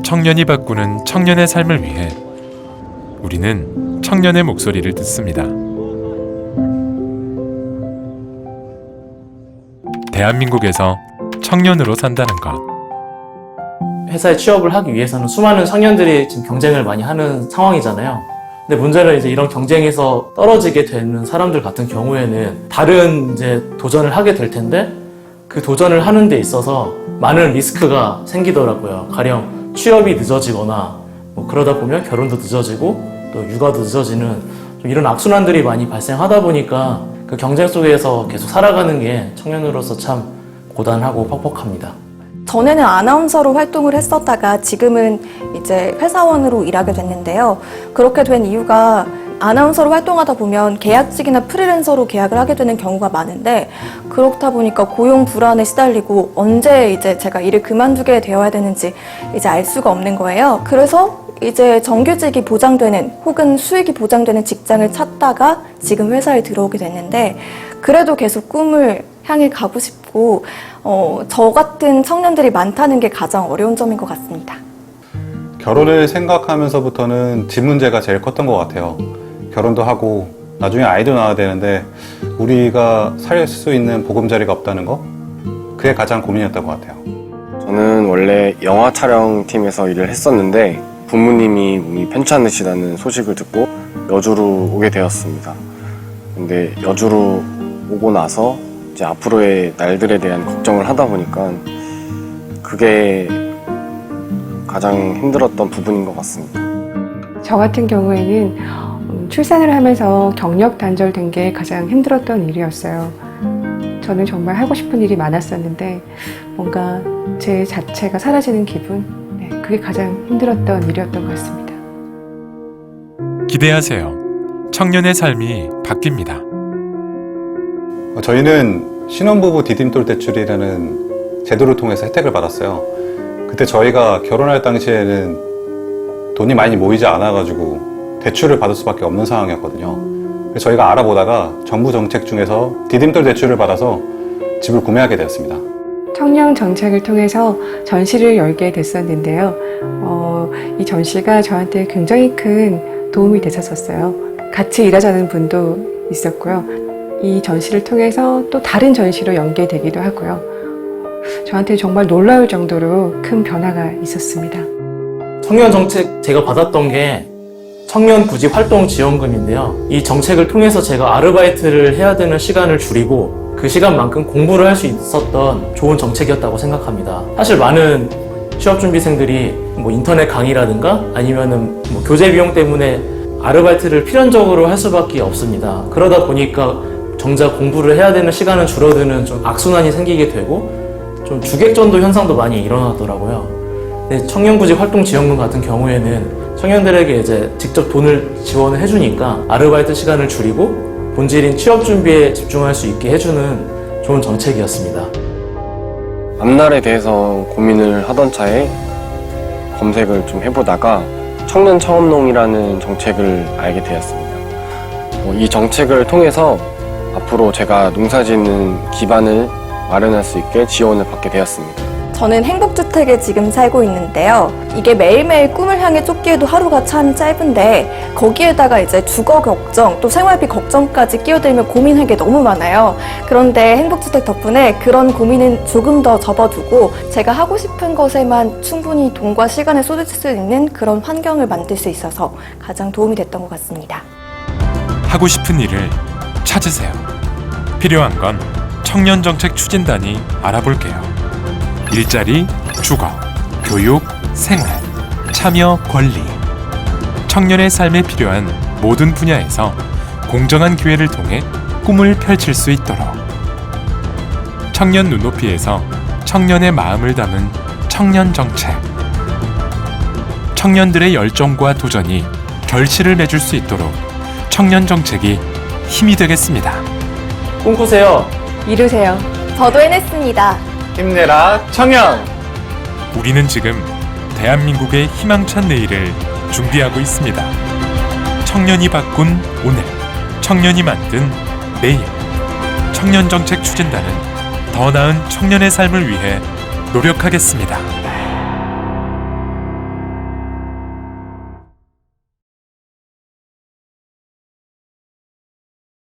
청년이 바꾸는 청년의 삶을 위해 우리는 청년의 목소리를 듣습니다. 대한민국에서 청년으로 산다는 것. 회사에 취업을 하기 위해서는 수많은 청년들이 지금 경쟁을 많이 하는 상황이잖아요. 근데 문제는 이제 이런 경쟁에서 떨어지게 되는 사람들 같은 경우에는 다른 이제 도전을 하게 될 텐데 그 도전을 하는 데 있어서 많은 리스크가 생기더라고요. 가령 취업이 늦어지거나 뭐 그러다 보면 결혼도 늦어지고 또 육아도 늦어지는 좀 이런 악순환들이 많이 발생하다 보니까 그 경쟁 속에서 계속 살아가는 게 청년으로서 참 고단하고 퍽퍽합니다. 전에는 아나운서로 활동을 했었다가 지금은 이제 회사원으로 일하게 됐는데요. 그렇게 된 이유가 아나운서로 활동하다 보면 계약직이나 프리랜서로 계약을 하게 되는 경우가 많은데 그렇다 보니까 고용 불안에 시달리고 언제 이제 제가 일을 그만두게 되어야 되는지 이제 알 수가 없는 거예요. 그래서 이제 정규직이 보장되는 혹은 수익이 보장되는 직장을 찾다가 지금 회사에 들어오게 됐는데 그래도 계속 꿈을 향해 가고 싶고 저 같은 청년들이 많다는 게 가장 어려운 점인 것 같습니다. 결혼을 생각하면서부터는 집 문제가 제일 컸던 것 같아요. 결혼도 하고 나중에 아이도 낳아야 되는데 우리가 살 수 있는 보금자리가 없다는 거? 그게 가장 고민이었던 것 같아요. 저는 원래 영화 촬영팀에서 일을 했었는데 부모님이 몸이 편찮으시다는 소식을 듣고 여주로 오게 되었습니다. 근데 여주로 오고 나서 이제 앞으로의 날들에 대한 걱정을 하다 보니까 그게 가장 힘들었던 부분인 것 같습니다. 저 같은 경우에는 출산을 하면서 경력 단절된 게 가장 힘들었던 일이었어요. 저는 정말 하고 싶은 일이 많았었는데 뭔가 제 자체가 사라지는 기분, 그게 가장 힘들었던 일이었던 것 같습니다. 기대하세요. 청년의 삶이 바뀝니다. 저희는 신혼부부 디딤돌 대출이라는 제도를 통해서 혜택을 받았어요. 그때 저희가 결혼할 당시에는 돈이 많이 모이지 않아가지고 대출을 받을 수밖에 없는 상황이었거든요. 그래서 저희가 알아보다가 정부 정책 중에서 디딤돌 대출을 받아서 집을 구매하게 되었습니다. 청년 정책을 통해서 전시를 열게 됐었는데요. 이 전시가 저한테 굉장히 큰 도움이 됐었어요. 같이 일하자는 분도 있었고요. 이 전시를 통해서 또 다른 전시로 연계되기도 하고요. 저한테 정말 놀라울 정도로 큰 변화가 있었습니다. 청년 정책 제가 받았던 게 청년 구직 활동 지원금인데요. 이 정책을 통해서 제가 아르바이트를 해야 되는 시간을 줄이고 그 시간만큼 공부를 할 수 있었던 좋은 정책이었다고 생각합니다. 사실 많은 취업준비생들이 뭐 인터넷 강의라든가 아니면은 뭐 교재 비용 때문에 아르바이트를 필연적으로 할 수밖에 없습니다. 그러다 보니까 정작 공부를 해야 되는 시간은 줄어드는 좀 악순환이 생기게 되고 좀 주객전도 현상도 많이 일어나더라고요. 근데 청년구직 활동지원금 같은 경우에는 청년들에게 이제 직접 돈을 지원을 해주니까 아르바이트 시간을 줄이고 본질인 취업 준비에 집중할 수 있게 해주는 좋은 정책이었습니다. 앞날에 대해서 고민을 하던 차에 검색을 좀 해보다가 청년 창업농이라는 정책을 알게 되었습니다. 이 정책을 통해서 앞으로 제가 농사짓는 기반을 마련할 수 있게 지원을 받게 되었습니다. 저는 행복주택에 지금 살고 있는데요. 이게 매일매일 꿈을 향해 쫓기에도 하루가 참 짧은데 거기에다가 이제 주거 걱정 또 생활비 걱정까지 끼어들면 고민할 게 너무 많아요. 그런데 행복주택 덕분에 그런 고민은 조금 더 접어두고 제가 하고 싶은 것에만 충분히 돈과 시간을 쏟을 수 있는 그런 환경을 만들 수 있어서 가장 도움이 됐던 것 같습니다. 하고 싶은 일을 찾으세요. 필요한 건 청년정책 추진단이 알아볼게요. 일자리, 주거, 교육, 생활, 참여, 권리. 청년의 삶에 필요한 모든 분야에서 공정한 기회를 통해 꿈을 펼칠 수 있도록 청년 눈높이에서 청년의 마음을 담은 청년정책. 청년들의 열정과 도전이 결실을 맺을 수 있도록 청년정책이 힘이 되겠습니다. 꿈꾸세요. 이루세요. 저도 해냈습니다. 힘내라 청년! 우리는 지금 대한민국의 희망찬 내일을 준비하고 있습니다. 청년이 바꾼 오늘, 청년이 만든 내일. 청년정책 추진단은 더 나은 청년의 삶을 위해 노력하겠습니다.